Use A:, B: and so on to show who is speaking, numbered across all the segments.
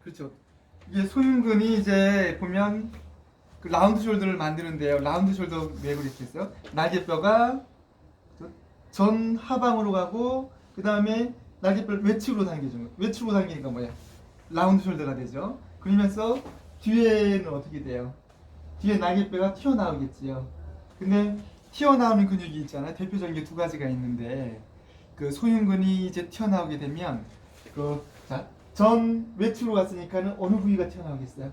A: 그렇죠. 이게 소흉근이 이제 보면 그 라운드 숄더를 만드는데요. 라운드 숄더 왜 그렇게 했어요? 날개뼈가 전 하방으로 가고 그 다음에 날개뼈를 외측으로 당겨주는 거예요. 외측으로 당기니까 뭐야? 라운드 숄더가 되죠. 그러면서 뒤에는 어떻게 돼요? 뒤에 날개뼈가 튀어나오겠지요. 근데 튀어나오는 근육이 있잖아요. 대표적인 게 두 가지가 있는데 그 소흉근이 이제 튀어나오게 되면 전 외측으로 갔으니까는 어느 부위가 튀어나오겠어요?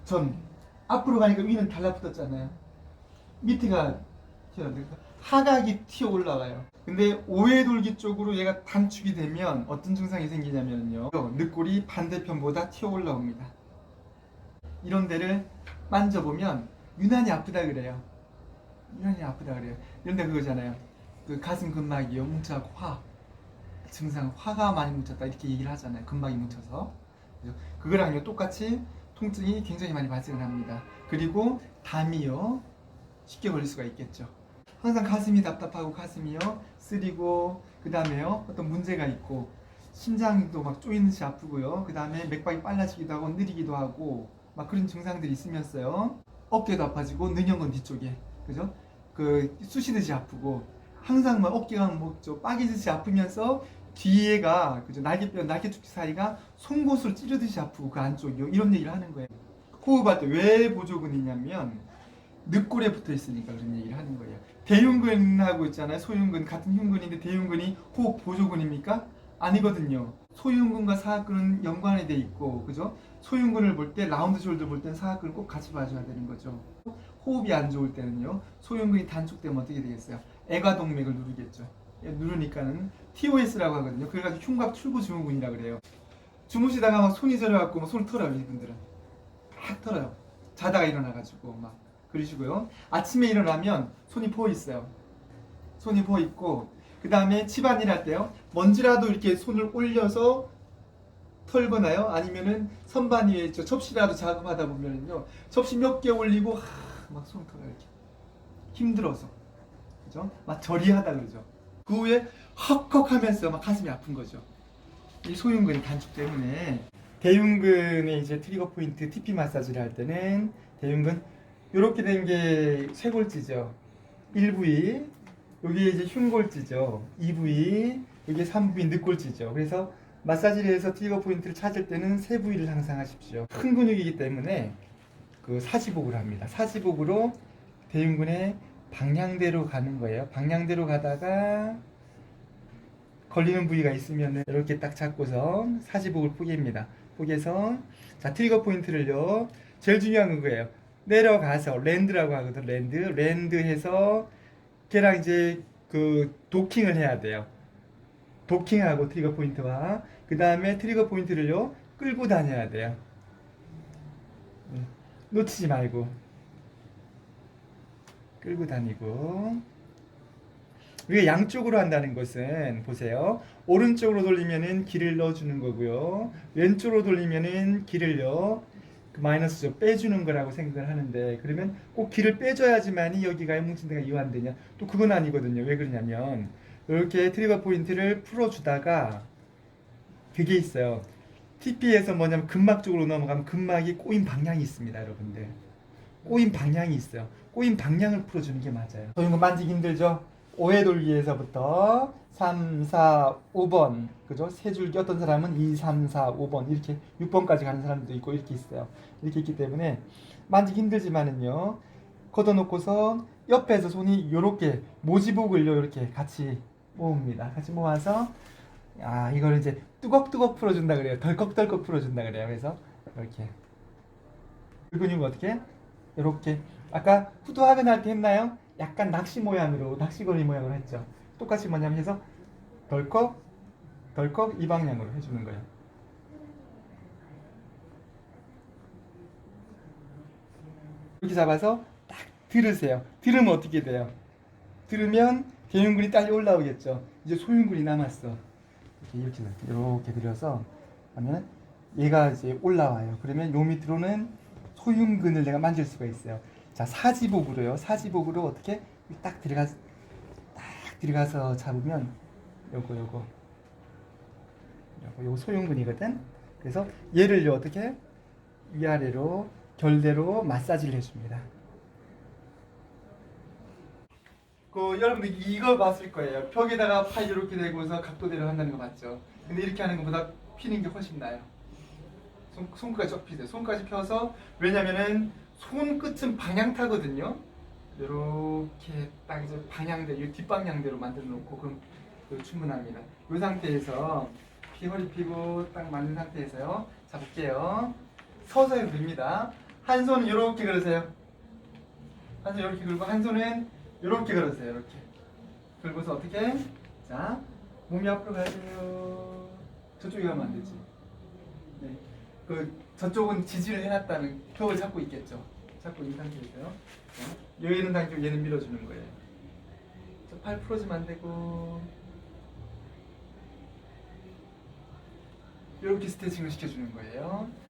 A: 전 앞으로 가니까 위는 달라붙었잖아요. 밑에가 튀어나오니까 하각이 튀어 올라와요. 근데 오해돌기 쪽으로 얘가 단축이 되면 어떤 증상이 생기냐면요. 늑골이 반대편보다 튀어 올라옵니다. 이런 데를 만져보면 유난히 아프다 그래요. 유난히 아프다 그래요. 이런데 그거잖아요. 그 가슴 근막이요. 뭉쳐갖고 증상 화가 많이 뭉쳤다 이렇게 얘기를 하잖아요. 근막이 뭉쳐서. 그거랑요 똑같이 통증이 굉장히 많이 발생을 합니다. 그리고 담이요 쉽게 걸릴 수가 있겠죠. 항상 가슴이 답답하고 가슴이요 쓰리고 그 다음에요 어떤 문제가 있고 심장도 막 쪼이는 듯이 아프고요. 그 다음에 맥박이 빨라지기도 하고 느리기도 하고 막 그런 증상들이 있으면서요. 어깨도 아파지고 능형근 뒤쪽에 그죠? 그 쑤시듯이 아프고 항상 막 어깨가 뭐저 빠개듯이 아프면서 뒤에가 그죠? 날개뼈 날개축지 사이가 송곳으로 찌르듯이 아프고 그 안쪽이요. 이런 얘기를 하는 거예요. 호흡할 때 왜 보조근이냐면 늑골에 붙어 있으니까 그런 얘기를 하는 거예요. 대흉근하고 있잖아요. 소흉근 같은 흉근인데 대흉근이 호흡 보조근입니까? 아니거든요. 소흉근과 사각근은 연관이 돼 있고, 그죠? 소흉근을 볼 때 라운드 숄더 볼 때는 사각근을 꼭 같이 봐줘야 되는 거죠. 호흡이 안 좋을 때는요. 소흉근이 단축되면 어떻게 되겠어요? 애가동맥을 누르겠죠. 누르니까는 TOS라고 하거든요. 그래가지고 흉곽 출구 증후군이라 그래요. 주무시다가 막 손이 저려갖고 막 손을 털어요. 이분들은 막 털어요. 자다가 일어나가지고 막 그러시고요. 아침에 일어나면 손이 부어 있어요. 손이 부어 있고 그 다음에 집안일 할 때요. 먼지라도 이렇게 손을 올려서 털거나요. 아니면은 선반 위에 접시라도 작업하다 보면은요. 접시 몇 개 올리고 막 손 털어요. 이렇게 힘들어서 그죠? 막 저리하다 그러죠. 그 후에 헉헉하면서 막 가슴이 아픈 거죠. 이 소흉근이 단축 때문에 대흉근의 이제 트리거 포인트 TP 마사지를 할 때는 대흉근 이렇게 된 게 쇄골지죠. 1부위 여기 이제 흉골지죠. 2부위 여기 3부위 늑골지죠. 그래서 마사지를 해서 트리거 포인트를 찾을 때는 세 부위를 상상하십시오. 큰 근육이기 때문에 그 사지복을 합니다. 사지복으로 대흉근의 방향대로 가는 거예요. 방향대로 가다가 걸리는 부위가 있으면 이렇게 딱 잡고서 사지복을 포개입니다. 포개서 자 트리거 포인트를요. 제일 중요한 건 그거예요. 내려가서 랜드라고 하거든. 랜드해서 걔랑 이제 그 도킹을 해야 돼요. 도킹하고 트리거 포인트와 그 다음에 트리거 포인트를요 끌고 다녀야 돼요. 놓치지 말고 끌고 다니고 우리가 양쪽으로 한다는 것은 보세요. 오른쪽으로 돌리면은 길을 넣어주는 거고요. 왼쪽으로 돌리면은 길을요 그 마이너스죠 빼주는 거라고 생각을 하는데 그러면 꼭 길을 빼줘야지만이 여기가 뭉친 데가 이완되냐? 또 그건 아니거든요. 왜 그러냐면 이렇게 트리거 포인트를 풀어주다가 그게 있어요. TP에서 뭐냐면 근막 쪽으로 넘어가면 근막이 꼬인 방향이 있습니다, 여러분들. 꼬인 방향이 있어요. 꼬인 방향을 풀어주는 게 맞아요. 이거 만지기 힘들죠? 5회 돌기에서부터 3, 4, 5번 그죠? 세 줄기 어떤 사람은 2, 3, 4, 5번 이렇게 6번까지 가는 사람도 있고 이렇게 있어요. 이렇게 있기 때문에 만지기 힘들지만은요. 걷어놓고서 옆에서 손이 요렇게 모지복을요 이렇게 같이 모읍니다. 같이 모아서 이걸 이제 뚜걱뚜걱 풀어준다 그래요. 덜컥덜컥 풀어준다 그래요. 그래서 이렇게 그 근육은 어떻게? 이렇게 아까 후두하면 할 때 했나요? 약간 낚시 모양으로 낚시거리 모양으로 했죠. 똑같이 뭐냐면 해서 덜컥 덜컥 이 방향으로 해주는 거예요. 이렇게 잡아서 딱 들으세요. 들으면 어떻게 돼요? 들으면 대흉근이 딸려 올라오겠죠. 이제 소흉근이 남았어. 이렇게 들여서 하면 얘가 이제 올라와요. 그러면 요 밑으로는 소흉근을 내가 만질 수가 있어요. 자 사지복으로요. 사지복으로 어떻게 딱 들어가서 잡으면 요거 소흉근이거든. 그래서 얘를요 어떻게 위아래로 결대로 마사지를 해줍니다. 여러분들 이걸 봤을 거예요. 벽에다가 팔 이렇게 대고서 각도대로 한다는 거 봤죠? 근데 이렇게 하는 것보다 피는 게 훨씬 나아요. 손끝까지 쫙 피세요. 손까지 펴서 왜냐면은 손끝은 방향타거든요. 이렇게 딱 이제 방향대, 이 뒷방향대로 만들어 놓고 그럼 충분합니다. 이 상태에서 허리 펴고 딱 맞는 상태에서요. 자 볼게요. 서서 해도 됩니다. 한 손은 이렇게 걸으세요. 한 손 이렇게 걸고 한 손은 이렇게 걸으세요. 이렇게 걸고서 어떻게? 자 몸이 앞으로 가야 돼요. 저쪽에 가면 안 되지. 네. 저쪽은 지지를 해놨다는 벽을 잡고 있겠죠. 잡고 있는 상태에서요. 얘는 당기고 얘는 밀어주는 거예요. 팔 풀어주면 안 되고 이렇게 스트레칭을 시켜주는 거예요.